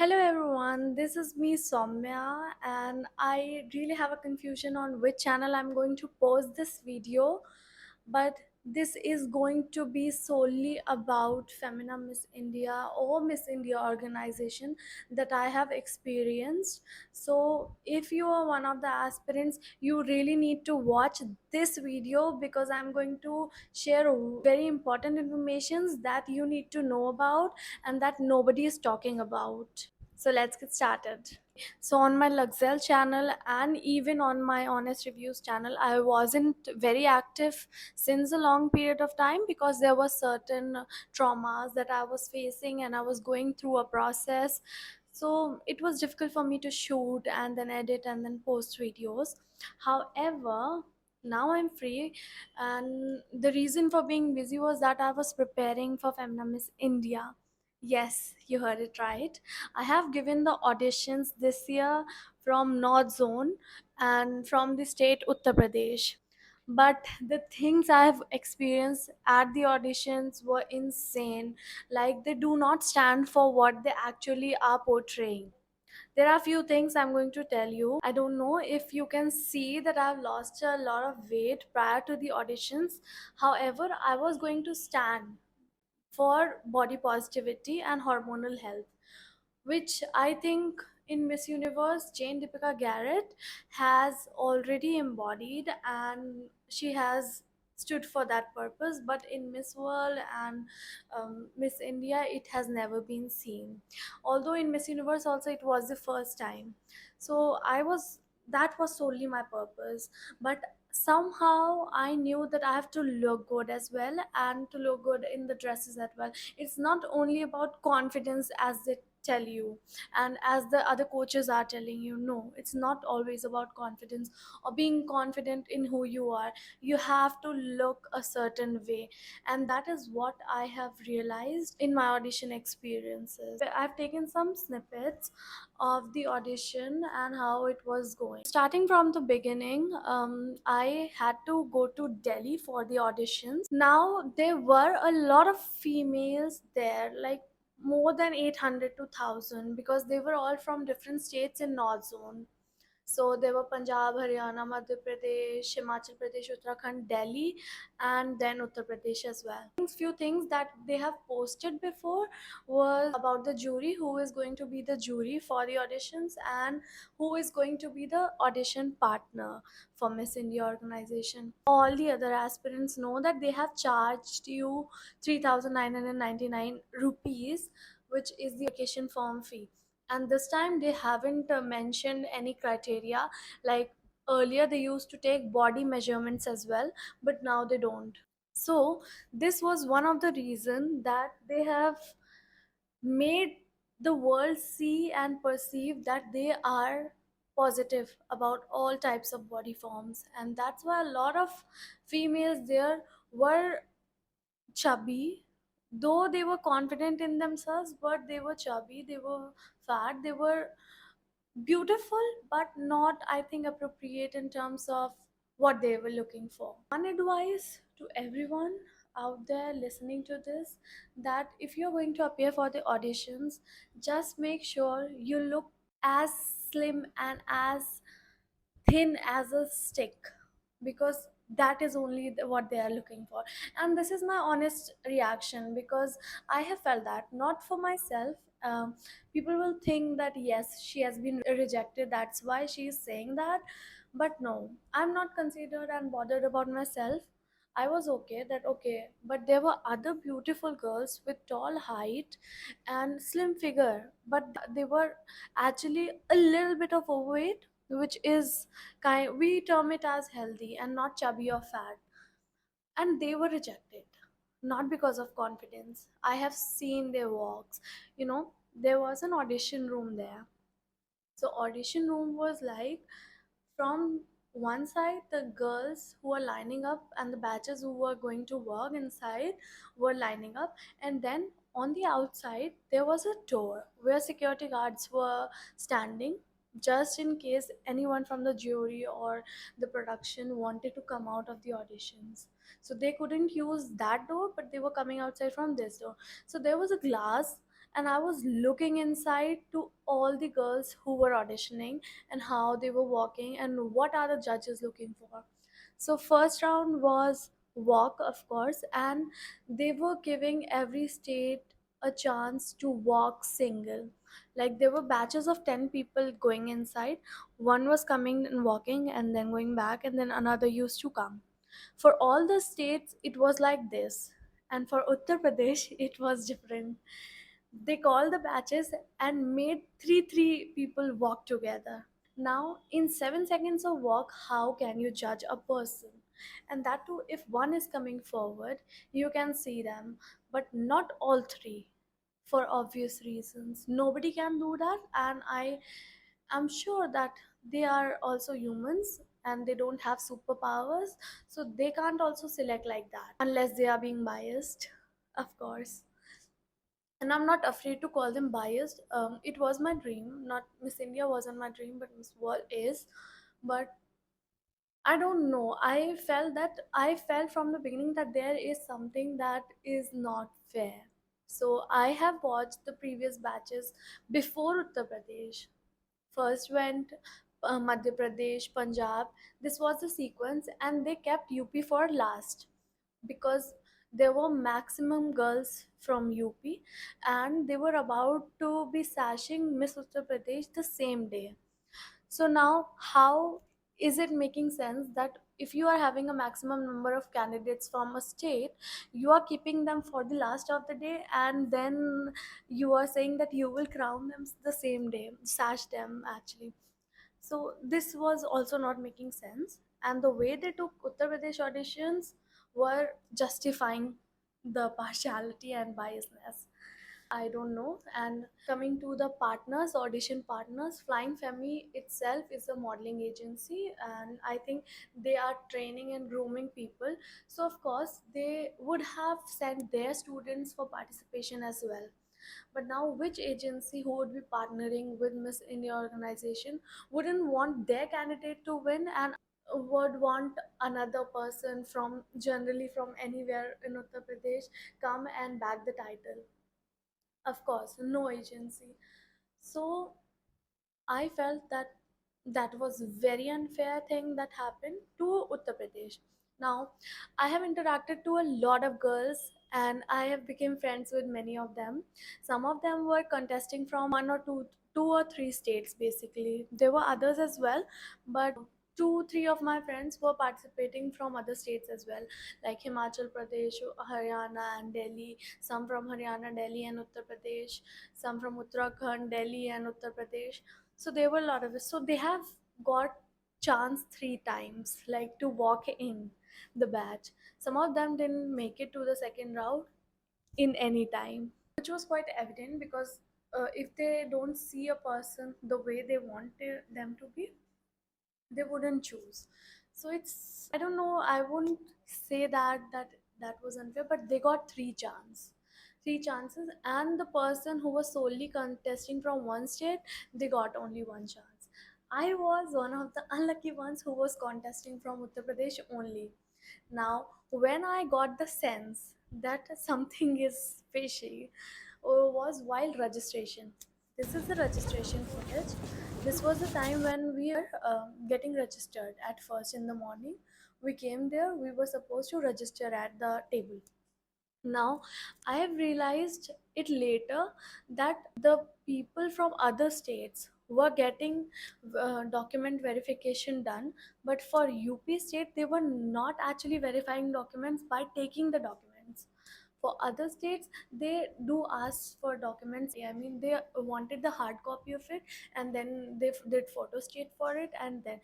Hello everyone, this is me Soumya and I really have a confusion on which channel I'm going to post this video, but this is going to be solely about Femina Miss India or Miss India organization that I have experienced. So if you are one of the aspirants, you really need to watch this video because I'm going to share very important informations that you need to know about and that nobody is talking about. So let's get started. So on my Luxel channel and even on my Honest Reviews channel, I wasn't very active since a long period of time because there were certain traumas that I was facing and I was going through a process. So it was difficult for me to shoot and then edit and then post videos. However, now I'm free, and the reason for being busy was that I was preparing for Femina Miss India. Yes, you heard it right. I have given the auditions this year from North Zone and from the state Uttar Pradesh. But the things I've experienced at the auditions were insane. Like, they do not stand for what they actually are portraying. There are few things I'm going to tell you. I don't know if you can see that I've lost a lot of weight prior to the auditions. However, I was going to stand for body positivity and hormonal health, which I think in Miss Universe, Jane Deepika Garrett has already embodied and she has stood for that purpose. But in Miss World and Miss India, it has never been seen. Although in Miss Universe also it was the first time. So that was solely my purpose. But somehow I knew that I have to look good as well and to look good in the dresses as well. It's not only about confidence as they tell you and as the other coaches are telling you. No, it's not always about confidence or being confident in who you are. You have to look a certain way, and that is what I have realized in my audition experiences. I've taken some snippets of the audition and how it was going. Starting from the beginning, I had to go to Delhi for the auditions. Now, there were a lot of females there, like more than 800 to 1000, because they were all from different states in North Zone. So there were Punjab, Haryana, Madhya Pradesh, Himachal Pradesh, Uttarakhand, Delhi, and then Uttar Pradesh as well. Few things that they have posted before was about the jury, who is going to be the jury for the auditions and who is going to be the audition partner for Miss India organization. All the other aspirants know that they have charged you 3,999 rupees, which is the application form fee, and this time they haven't mentioned any criteria. Like, earlier they used to take body measurements as well, but now they don't. So this was one of the reason that they have made the world see and perceive that they are positive about all types of body forms, and that's why a lot of females there were chubby, though they were confident in themselves, but they were chubby, they were fat, they were beautiful, but not, I think, appropriate in terms of what they were looking for. One advice to everyone out there listening to this, that if you're going to appear for the auditions, just make sure you look as slim and as thin as a stick, because that is only what they are looking for. And this is my honest reaction because I have felt that, not for myself. People will think that yes, she has been rejected, that's why she is saying that. But no, I'm not considered and bothered about myself. I was okay that okay, but there were other beautiful girls with tall height and slim figure, but they were actually a little bit of overweight, which is kind, we term it as healthy and not chubby or fat. And they were rejected, not because of confidence. I have seen their walks. There was an audition room there. So audition room was like, from one side the girls who were lining up and the batches who were going to work inside were lining up, and then on the outside there was a door where security guards were standing, just in case anyone from the jury or the production wanted to come out of the auditions. So they couldn't use that door, but they were coming outside from this door. So there was a glass, and I was looking inside to all the girls who were auditioning and how they were walking and what are the judges looking for. So first round was walk, of course, and they were giving every state a chance to walk single. Like there were batches of 10 people going inside. One was coming and walking and then going back, and then another used to come. For all the states, it was like this. And for Uttar Pradesh, it was different. They called the batches and made three people walk together. Now, in 7 seconds of walk, how can you judge a person? And that too, if one is coming forward, you can see them, but not all three for obvious reasons. Nobody can do that, and I am sure that they are also humans and they don't have superpowers, so they can't also select like that unless they are being biased, of course. And I'm not afraid to call them biased. It was my dream. Not Miss India wasn't my dream, but Miss World is. But I don't know. I felt from the beginning that there is something that is not fair. So I have watched the previous batches before Uttar Pradesh. First went Madhya Pradesh, Punjab. This was the sequence, and they kept UP for last because there were maximum girls from UP, and they were about to be sashing Miss Uttar Pradesh the same day. So now, how is it making sense that if you are having a maximum number of candidates from a state, you are keeping them for the last of the day, and then you are saying that you will crown them the same day, sash them actually. So this was also not making sense, and the way they took Uttar Pradesh auditions were justifying the partiality and biasness. I don't know. And coming to the partners, audition partners, Flying Femi itself is a modeling agency, and I think they are training and grooming people. So, of course, they would have sent their students for participation as well. But now, which agency who would be partnering with Miss India organization wouldn't want their candidate to win and would want another person from generally from anywhere in Uttar Pradesh come and back the title? Of course, no agency. So I felt that that was very unfair thing that happened to Uttar Pradesh. Now, I have interacted to a lot of girls and I have become friends with many of them. Some of them were contesting from one or two or three states basically. There were others as well, but two, three of my friends were participating from other states as well, like Himachal Pradesh, Haryana, and Delhi. Some from Haryana, Delhi, and Uttar Pradesh. Some from Uttarakhand, Delhi, and Uttar Pradesh. So there were a lot of it. So they have got chance three times, like to walk in the batch. Some of them didn't make it to the second round in any time, which was quite evident because if they don't see a person the way they wanted them to be, they wouldn't choose. So it's, I don't know, I wouldn't say that was unfair, but they got three chances, and the person who was solely contesting from one state, they got only one chance. I was one of the unlucky ones who was contesting from Uttar Pradesh only. Now, when I got the sense that something is fishy, was while registration. This is the registration footage. This was the time when we were getting registered at first in the morning. We came there, we were supposed to register at the table. Now, I have realized it later that the people from other states were getting document verification done, but for UP state, they were not actually verifying documents by taking the documents. For other states, they do ask for documents. I mean, they wanted the hard copy of it, and then they did photo state for it, and then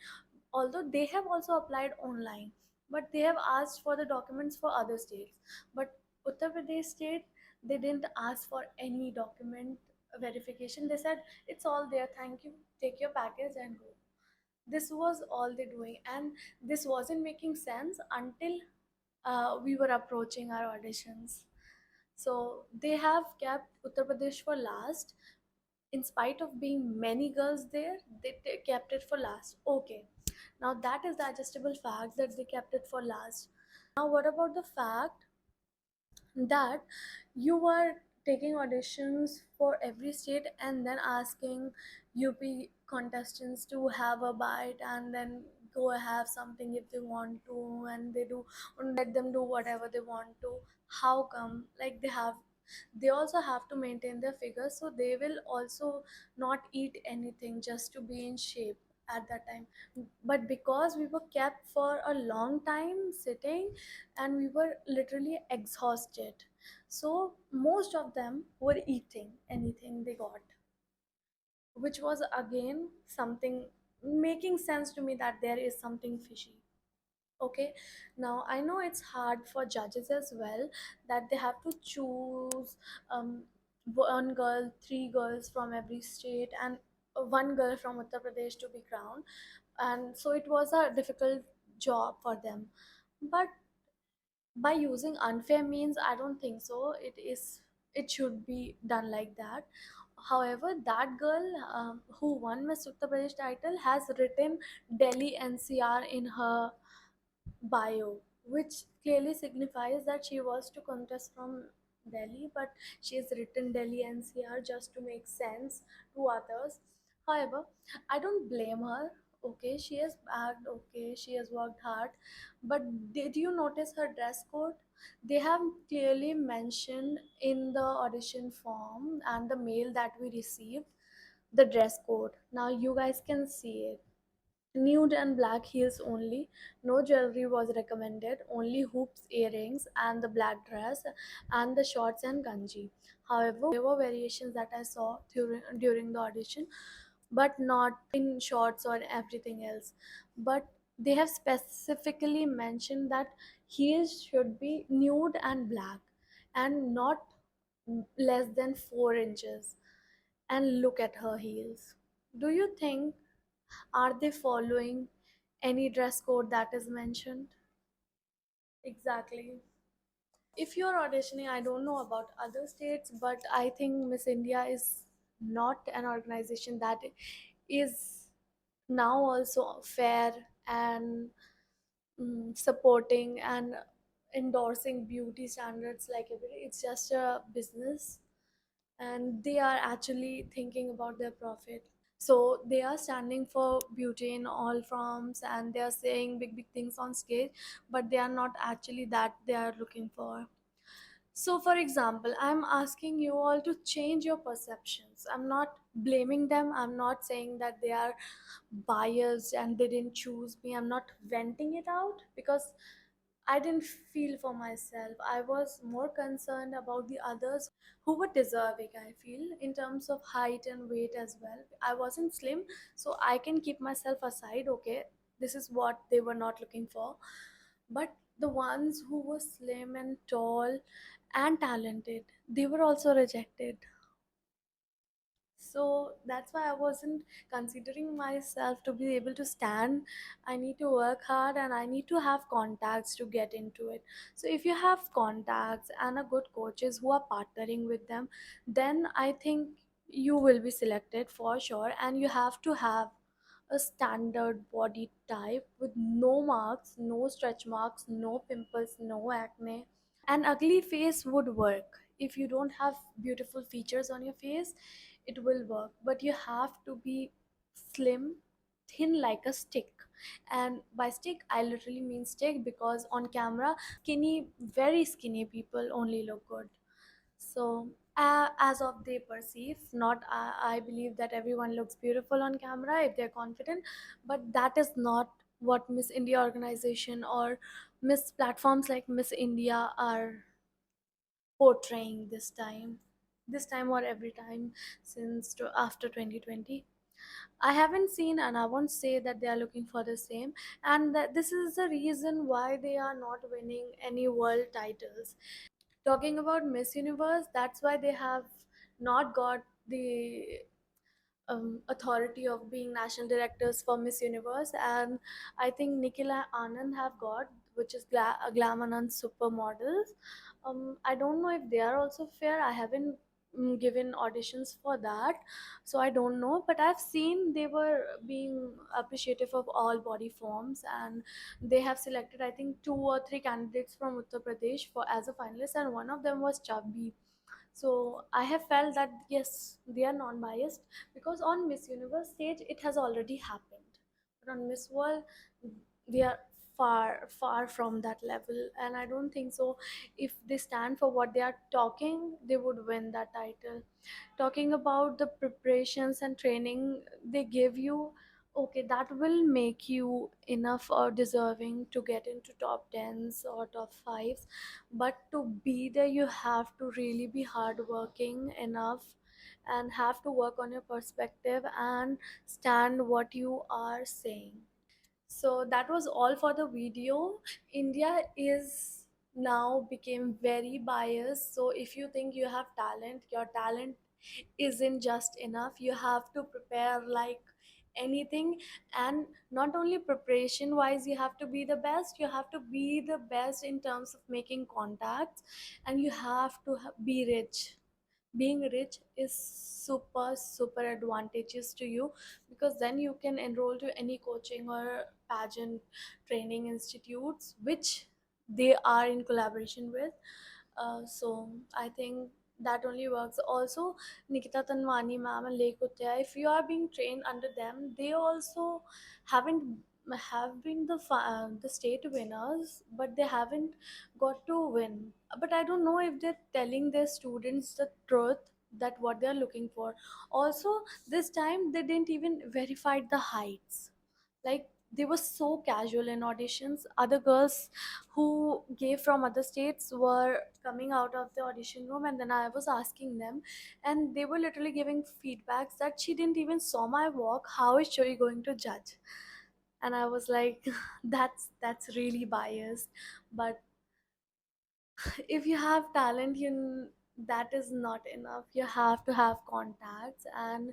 although they have also applied online, but they have asked for the documents for other states. But Uttar Pradesh state, they didn't ask for any document verification. They said it's all there, thank you, take your package and go. This was all they doing, and this wasn't making sense until we were approaching our auditions. So they have kept Uttar Pradesh for last. In spite of being many girls there, they kept it for last. Okay, now that is the adjustable fact that they kept it for last. Now what about the fact that you were taking auditions for every state and then asking UP contestants to have a bite and then go have something if they want to, and they do, and let them do whatever they want to. How come? Like they also have to maintain their figure, so they will also not eat anything just to be in shape at that time. But because we were kept for a long time sitting and we were literally exhausted, so most of them were eating anything they got, which was again something making sense to me that there is something fishy. Okay, now I know it's hard for judges as well, that they have to choose um, one girl, three girls from every state, and one girl from Uttar Pradesh to be crowned. And so it was a difficult job for them. But by using unfair means, I don't think so it should be done like that. However, that girl who won Miss Uttar Pradesh title has written Delhi NCR in her bio, which clearly signifies that she was to contest from Delhi, but she has written Delhi NCR just to make sense to others. However, I don't blame her. Okay, she has backed, okay, she has worked hard, but did you notice her dress code? They have clearly mentioned in the audition form and the mail that we received the dress code. Now you guys can see it. Nude and black heels only. No jewelry was recommended. Only hoops, earrings, and the black dress, and the shorts and ganji. However, there were variations that I saw during the audition, but not in shorts or everything else. But they have specifically mentioned that heels should be nude and black, and not less than 4 inches. And look at her heels. Do you think, are they following any dress code that is mentioned? Exactly. If you're auditioning, I don't know about other states, but I think Miss India is not an organization that is now also fair and supporting and endorsing beauty standards like every day. It's just a business, and they are actually thinking about their profit. So they are standing for beauty in all forms, and they are saying big big things on stage, but they are not actually that they are looking for. So for example, I'm asking you all to change your perceptions. I'm not blaming them, I'm not saying that they are biased and they didn't choose me. I'm not venting it out because I didn't feel for myself. I was more concerned about the others who were deserving, I feel, in terms of height and weight as well. I wasn't slim, so I can keep myself aside, okay, this is what they were not looking for. But the ones who were slim and tall and talented, they were also rejected. So that's why I wasn't considering myself to be able to stand. I need to work hard and I need to have contacts to get into it. So if you have contacts and a good coaches who are partnering with them, then I think you will be selected for sure. And you have to have a standard body type with no marks, no stretch marks, no pimples, no acne. An ugly face would work. If you don't have beautiful features on your face, it will work, but you have to be slim, thin like a stick. And by stick, I literally mean stick, because on camera skinny, very skinny people only look good. So as of they perceive, not I believe that everyone looks beautiful on camera if they're confident, but that is not what Miss India organization or Miss platforms like Miss India are portraying this time or every time since after 2020. I haven't seen, and I won't say that they are looking for the same, and that this is the reason why they are not winning any world titles. Talking about Miss Universe, that's why they have not got the authority of being national directors for Miss Universe, and I think Nikhila Anand have got, which is Glam Anand Supermodels. I don't know if they are also fair. I haven't given auditions for that, so I don't know. But I've seen they were being appreciative of all body forms, and they have selected, I think, two or three candidates from Uttar Pradesh for as a finalist, and one of them was chubby. So I have felt that yes, they are non-biased, because on Miss Universe stage it has already happened, but on Miss World they are far from that level, and I don't think so. If they stand for what they are talking, they would win that title. Talking about the preparations and training they give you, okay, that will make you enough or deserving to get into top 10s or top 5s, but to be there you have to really be hardworking enough and have to work on your perspective and stand what you are saying. So that was all for the video. India is now became very biased. So if you think you have talent, your talent isn't just enough. You have to prepare like anything, and not only preparation wise you have to be the best, you have to be the best in terms of making contacts, and you have to be rich. Being rich is super advantageous to you, because then you can enroll to any coaching or pageant training institutes which they are in collaboration with. So I think that only works. Also, Nikita Tanwani ma'am and Lake Utya, if you are being trained under them, they also haven't have been the state winners, but they haven't got to win. But I don't know if they're telling their students the truth, that what they're looking for. Also, this time they didn't even verify the heights. Like, they were so casual in auditions. Other girls who gave from other states were coming out of the audition room, and then I was asking them, and they were literally giving feedbacks that she didn't even saw my walk, how is she going to judge? And I was like, that's really biased. But if you have talent, that is not enough. You have to have contacts. And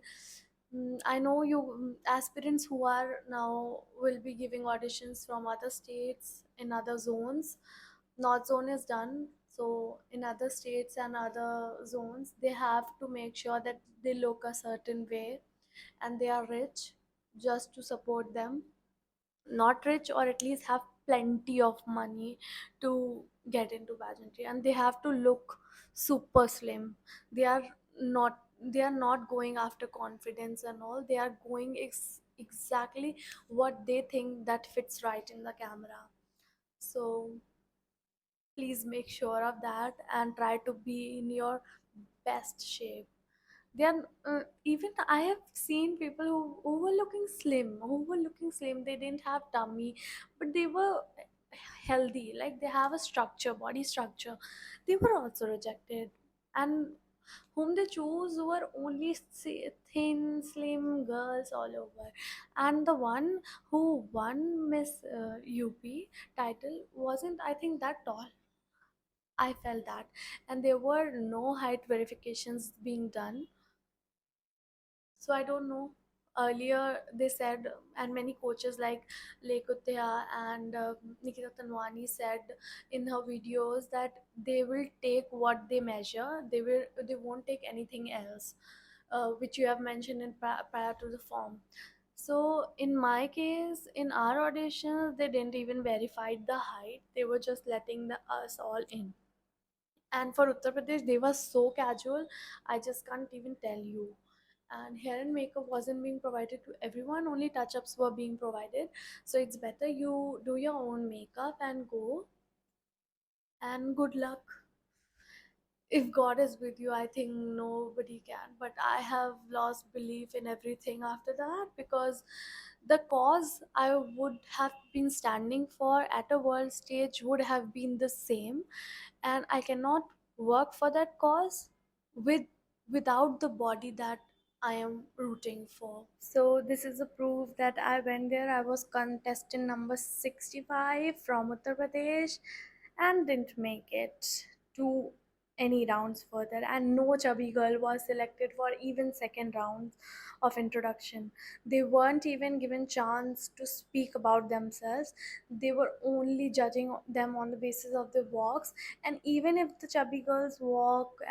I know you, aspirants who are now will be giving auditions from other states in other zones. North zone is done, so in other states and other zones they have to make sure that they look a certain way, and they are rich just to support them. Not rich, or at least have plenty of money to get into pageantry, and they have to look super slim. They are not going after confidence and all. They are going exactly what they think that fits right in the camera. So please make sure of that and try to be in your best shape. They are even I have seen people who were looking slim, they didn't have tummy, but they were healthy, like they have a structure, body structure. They were also rejected. And whom they chose were only thin slim girls all over. And the one who won Miss UP title wasn't, I think, that tall. I felt that. And there were no height verifications being done. So I don't know. Earlier they said, and many coaches like Lekutya and Nikita Tanwani said in her videos that they will take what they measure. They won't take anything else, which you have mentioned in prior to the form. So in my case, in our auditions, they didn't even verify the height. They were just letting us all in. And for Uttar Pradesh, they were so casual, I just can't even tell you. And hair and makeup wasn't being provided to everyone, only touch-ups were being provided. So it's better you do your own makeup and go. And good luck. If God is with you, I think nobody can. But I have lost belief in everything after that, because the cause I would have been standing for at a world stage would have been the same, and I cannot work for that cause with without the body that I am rooting for. So this is a proof that I went there. I was contestant number 65 from Uttar Pradesh and didn't make it to any rounds further, and no chubby girl was selected for even second rounds of introduction. They weren't even given chance to speak about themselves. They were only judging them on the basis of their walks. And even if the chubby girls walks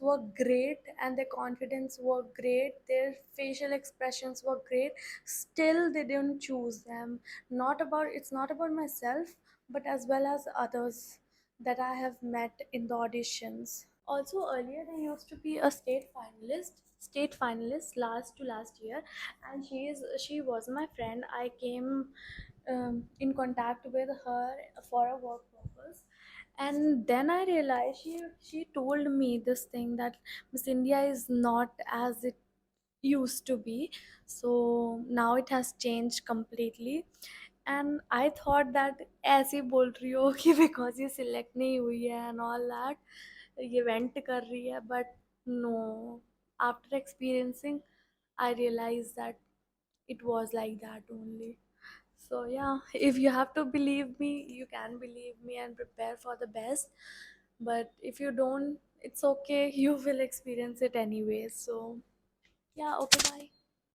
were great and their confidence were great, their facial expressions were great, still they didn't choose them. It's not about myself, but as well as others that I have met in the auditions. Also earlier there used to be a state finalist last to last year, and she was my friend. I came in contact with her for a work purpose, and then I realized she told me this thing that Miss India is not as it used to be. So now it has changed completely. And I thought that ऐसे ही बोल रही हो कि because ये select नहीं हुई है and all that ये वेंट कर रही है, but no, after experiencing I realized that it was like that only. So yeah, if you have to believe me, you can believe me and prepare for the best. But if you don't, it's okay. You will experience it anyway. So yeah, okay, bye.